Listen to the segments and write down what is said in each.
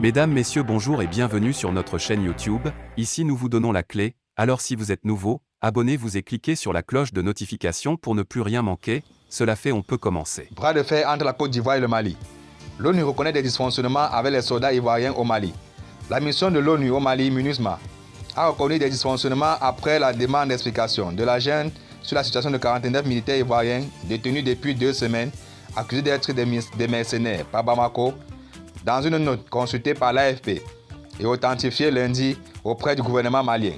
Mesdames, Messieurs, bonjour et bienvenue sur notre chaîne YouTube. Ici nous vous donnons la clé, alors si vous êtes nouveau, abonnez-vous et cliquez sur la cloche de notification pour ne plus rien manquer. Cela fait, on peut commencer. Bras de fer entre la Côte d'Ivoire et le Mali. L'ONU reconnaît des dysfonctionnements avec les soldats ivoiriens au Mali. La mission de l'ONU au Mali, MINUSMA, a reconnu des dysfonctionnements après la demande d'explication de la junte sur la situation de 49 militaires ivoiriens détenus depuis 2 semaines, accusés d'être des mercenaires par Bamako, dans une note consultée par l'AFP et authentifiée lundi auprès du gouvernement malien.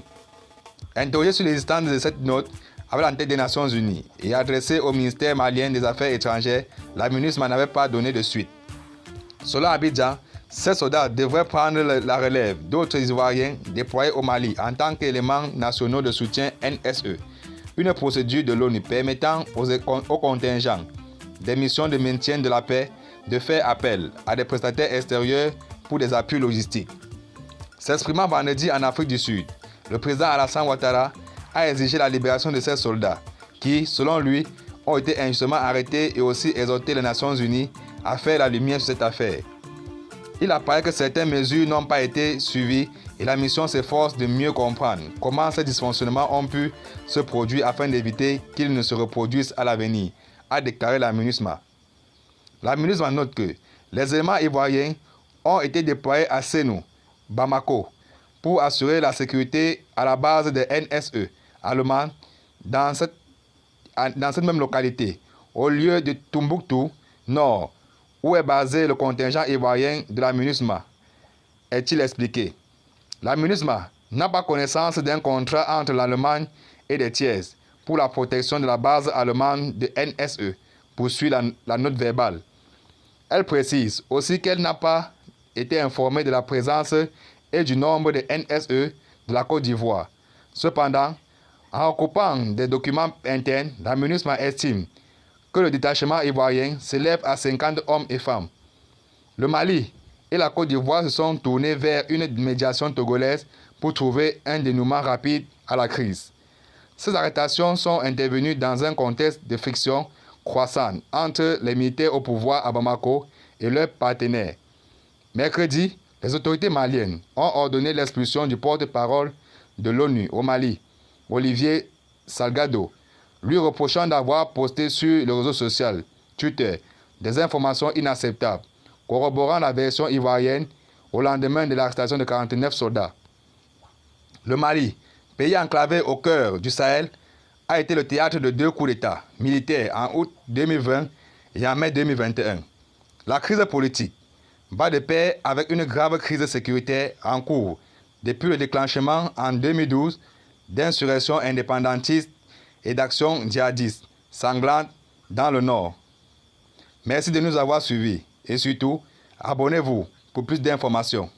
Interrogé sur l'existence de cette note avec l'entête des Nations Unies et adressée au ministère malien des Affaires étrangères, la MINUSMA n'avait pas donné de suite. Selon Abidjan, ces soldats devraient prendre la relève d'autres Ivoiriens déployés au Mali en tant qu'éléments nationaux de soutien NSE, une procédure de l'ONU permettant aux contingents des missions de maintien de la paix de faire appel à des prestataires extérieurs pour des appuis logistiques. S'exprimant vendredi en Afrique du Sud, le président Alassane Ouattara a exigé la libération de ces soldats qui, selon lui, ont été injustement arrêtés et aussi exhorté les Nations Unies à faire la lumière sur cette affaire. Il apparaît que certaines mesures n'ont pas été suivies et la mission s'efforce de mieux comprendre comment ces dysfonctionnements ont pu se produire afin d'éviter qu'ils ne se reproduisent à l'avenir, a déclaré la MINUSMA. La MINUSMA note que les éléments ivoiriens ont été déployés à Sénou, Bamako, pour assurer la sécurité à la base des NSE allemands dans cette même localité, au lieu de Tombouctou Nord, où est basé le contingent ivoirien de la MINUSMA, est-il expliqué. La MINUSMA n'a pas connaissance d'un contrat entre l'Allemagne et des tiers pour la protection de la base allemande de NSE, poursuit la note verbale. Elle précise aussi qu'elle n'a pas été informée de la présence et du nombre de NSE de la Côte d'Ivoire. Cependant, en recoupant des documents internes, la MINUSMA estime que le détachement ivoirien s'élève à 50 hommes et femmes. Le Mali et la Côte d'Ivoire se sont tournés vers une médiation togolaise pour trouver un dénouement rapide à la crise. Ces arrestations sont intervenues dans un contexte de friction croissante entre les militaires au pouvoir à Bamako et leurs partenaires. Mercredi, les autorités maliennes ont ordonné l'expulsion du porte-parole de l'ONU au Mali, Olivier Salgado, lui reprochant d'avoir posté sur le réseau social Twitter des informations inacceptables, corroborant la version ivoirienne au lendemain de l'arrestation de 49 soldats. Le Mali, pays enclavé au cœur du Sahel, a été le théâtre de 2 coups d'État militaires en août 2020 et en mai 2021. La crise politique va de pair avec une grave crise sécuritaire en cours depuis le déclenchement en 2012 d'insurrections indépendantistes et d'actions djihadistes sanglantes dans le Nord. Merci de nous avoir suivis et surtout, abonnez-vous pour plus d'informations.